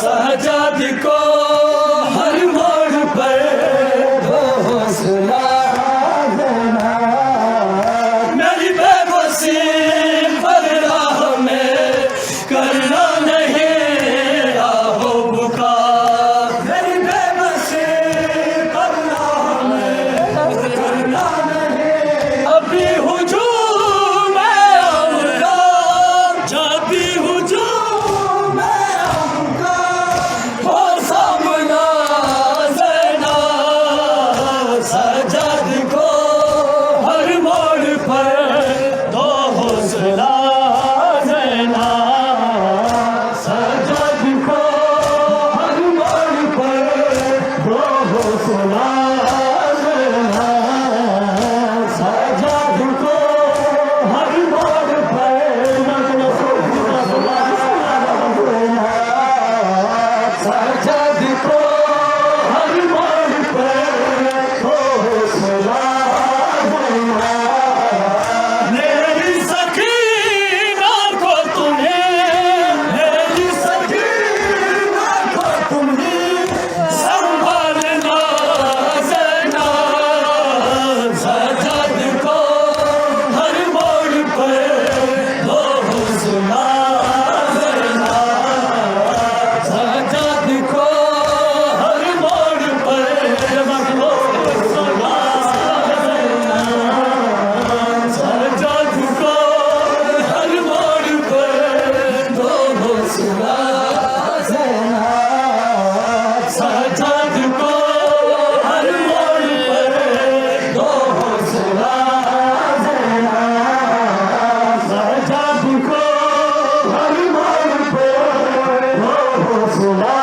सजाद को हर मोड़ पर दो हौसला देना मेरी बेबसी पर राह में करना नहीं आहो बुका मेरी बेबसी पर राह में करना नहीं अभी हुजूम है आऊंगा जब भी हुजूम है आऊंगा हो सामना ज़ैना सजाद को हर मोड़ पर दो हौसला ज़ैना सजाद को हर मोड़ पर दो हौसला ज़ैना सजाद को हर मोड़ पर सजाद को हर मोड़ पर दो हौसला देना मेरी सकीना को तुम्हें मेरी सकीना को तुम्हें संभालना ज़ैना सजाद को हर मोड़ पर दो हौसला ज़ैना सजाद को हर मोड़ पर दो हौसला ज़ैना सजाद को हर मोड़ पर दो हौसला ज़ैना सजाद को हर मोड़ पर दो हौसला ज़ैना सजाद को हर मोड़ पर दो हौसला